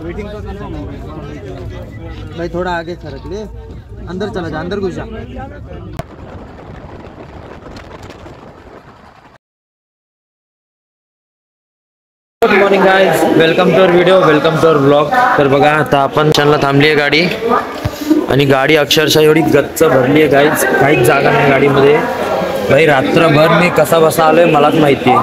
Waiting तो करना भाई, थोड़ा आगे सरक ले, अंदर चला जा, अंदर घुस जा। Good morning guys, welcome to our video, welcome to our blog. तर बघा आता आपण चॅनलला थांबली आहे गाडी, आणि गाडी अक्षरशः एवढी गच्च भरली आहे गाइस, काहीच जागा नाही गाडीमध्ये भाई। रात्रभर मी कसा बसा आलोय मलाच माहिती आहे।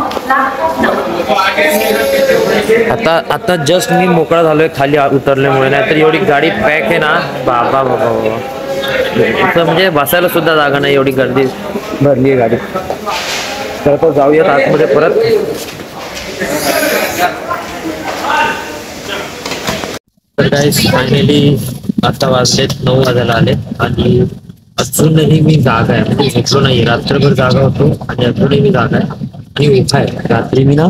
आता जस्ट मी मोकळा झालोय खाली उतरल्यामुळे, नाही तर एवढी गाडी पॅक आहे ना, बाबा बाबा बाबा, म्हणजे बसायला सुद्धा जागा नाही, एवढी गर्दी भरली आहे गाडी। तर तो जाऊयात आतमध्ये परत। तर गाइस फायनली आता वाजलेत 9 वाजायला आले, आणि अजूनही मी जागा आहे, म्हणजे झोपलो नाही, रात्रभर जागा होतो आणि अजूनही मी जागा आहे आणि उठा आहे। रात्री मी ना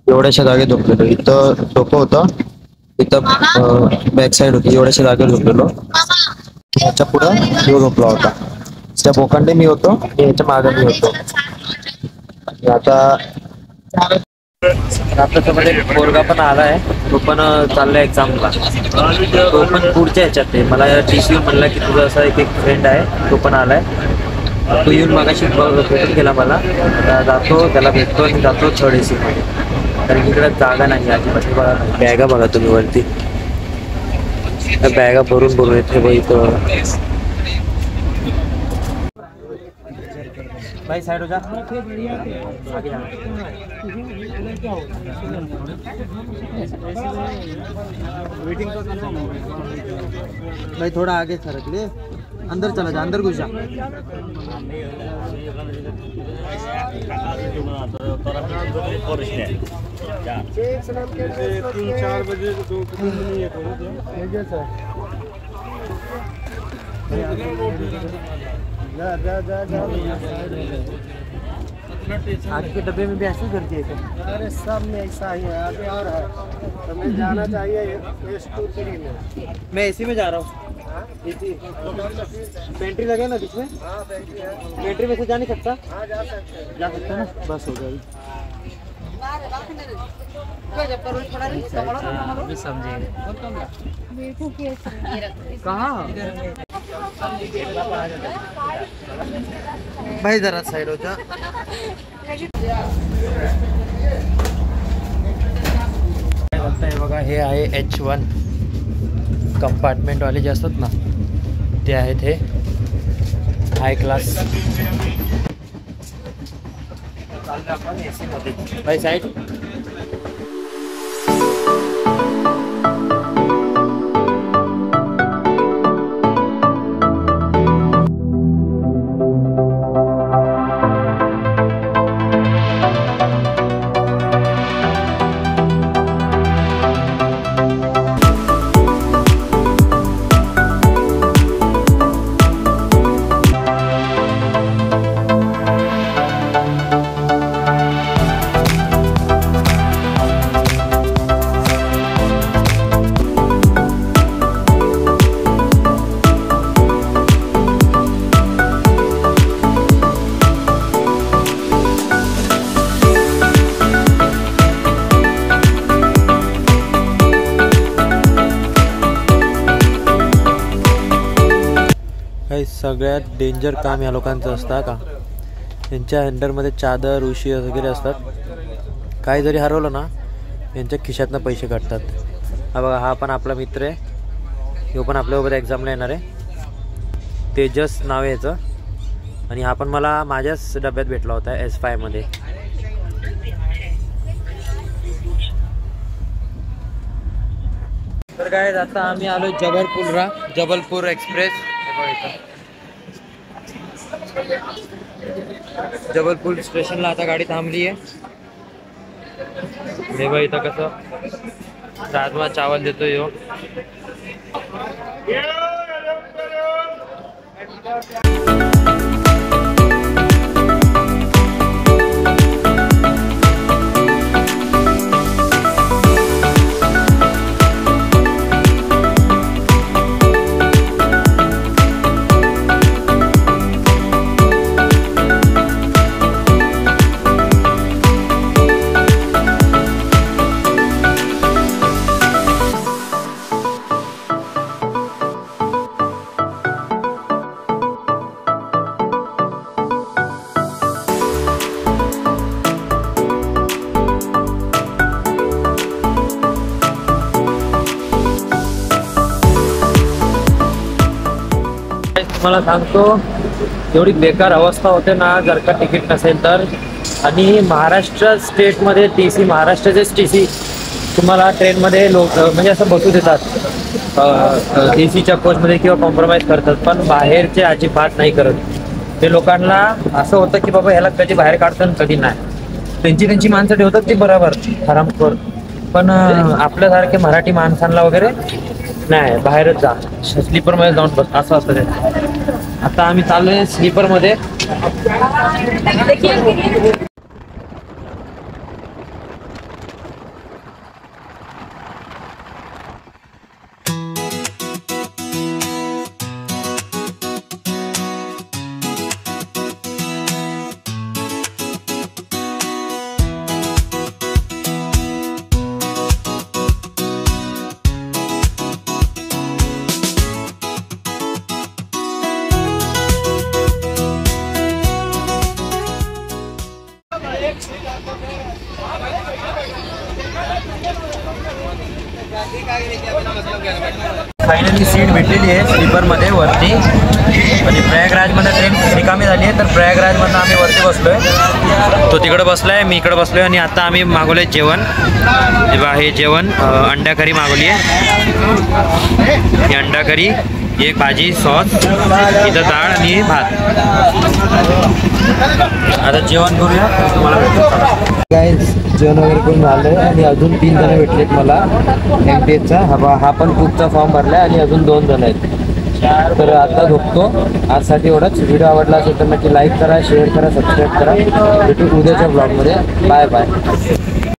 एवढ्याशा जागेत झोपलेलो, इथं डोकं होतं, इथं बॅक साईड होती, एवढ्याशा जागेत झोपलेलो। याच्या पुढं तो झोपला होता, त्या बोकांडे मी होतो आणि याच्या मागे मी होतो। आणि आता आपल्यासोबत एक पोरगा पण आलाय, तो पण चाललाय एक्झामला, तो पण पुढच्या ह्याच्यात आहे। मला टीसी म्हणला की तुझा असा एक फ्रेंड आहे, तो पण आलाय, तो येऊन मगाशी भेटून गेला मला। आता जातो, त्याला भेटतो आणि जातो थर्ड AC मध्ये, कारण इकडे जागा नाही अजिबात। बघा बॅगा बघा तुम्ही वरती, बॅगा भरून भरून येते बघ इथं। भाई साइड हो जा, वेटिंग तो करना भाई, थोड़ा आगे सरक ले, अंदर चला जा, अंदर घुस जा। तीन चार बजे आज के डब्बे में भी ऐसा करती है क्या? अरे सब में ऐसा ही है, आगे और है, तो मैं जाना चाहिए मैं AC में जा रहा हूँ। पेंट्री लगे ना जिसमें? पेंट्री में से जा नहीं सकता? जा सकता ना, बस हो गया। कहाँ भाई, जरा साइड हो जा। बघा हे आहे H1 कंपार्टमेंट वाले जे असतात ना, ते आहेत हे हाय क्लास। आपण AC मध्ये भाई साइड। सगळ्यात डेंजर काम या लोकांचं असतं का, यांच्या हँडलमध्ये चादर उशी वगैरे असतात, काही जरी हरवलं ना यांच्या खिशातनं पैसे काढतात। हा बघा, हा पण आपला मित्र आहे, तो पण आपल्यासोबत एक्झामला येणार आहे, तेजस नाव आहे याचं, आणि हा पण मला माझ्याच डब्यात भेटला होता S5 मध्ये। तर काय आता आम्ही आलो जबलपूर एक्सप्रेस। जबलपूर स्टेशनला आता गाडी थांबली आहे। हे बघ इथं कसं राजमा चावल देतोय यो। तुम्हाला सांगतो एवढी बेकार अवस्था होते ना जर का तिकीट नसेल तर. आणि महाराष्ट्र स्टेटमध्ये TC महाराष्ट्राचेच TC तुम्हाला ट्रेनमध्ये लोक म्हणजे असं बसू देतात TCच्या कोचमध्ये किंवा कॉम्प्रोमाइज करतात, पण बाहेरचे अजिबात नाही करत. ते लोकांना असं होतं की बाबा ह्याला कधी बाहेर काढतात कधी नाही. त्यांची माणसं ठेवतात ती बरोबर हरामखोर, पण आपल्यासारखे मराठी माणसांना वगैरे नाही बाहेरच जा स्लीपरमध्ये जाऊन बस असं असतं ते. आता आम्ही चाललोय स्लीपरमध्ये. फायनली सीट भेटलेली आहे स्लीपरमध्ये वरती. म्हणजे प्रयागराजमध्ये ट्रेन रिकामी झाली आहे, तर प्रयागराजमधनं आम्ही वरती बसलोय. तो तिकडं बसलाय, मी इकडं बसलोय. आणि आता आम्ही मागवलंय जेवण. हे जेवण अंडा करी मागवली आहे. ही अंडा करी, एक भाजी, सॉस, इथं डाळ आणि भात. आता जेवण करूया तुम्हाला भेटतो. गाईज जेवण वगैरे करून झालं आणि अजून 3 जण भेटलेत मला MTHचा. हा पण कुकचा फॉर्म भरला आहे आणि अजून 2 जण आहेत. तर आता झोपतो. आजसाठी एवढंच. व्हिडिओ आवडला असेल तर नक्की लाईक करा, शेअर करा, सबस्क्राईब करा. भेटू उद्याच्या ब्लॉगमध्ये. Bye bye.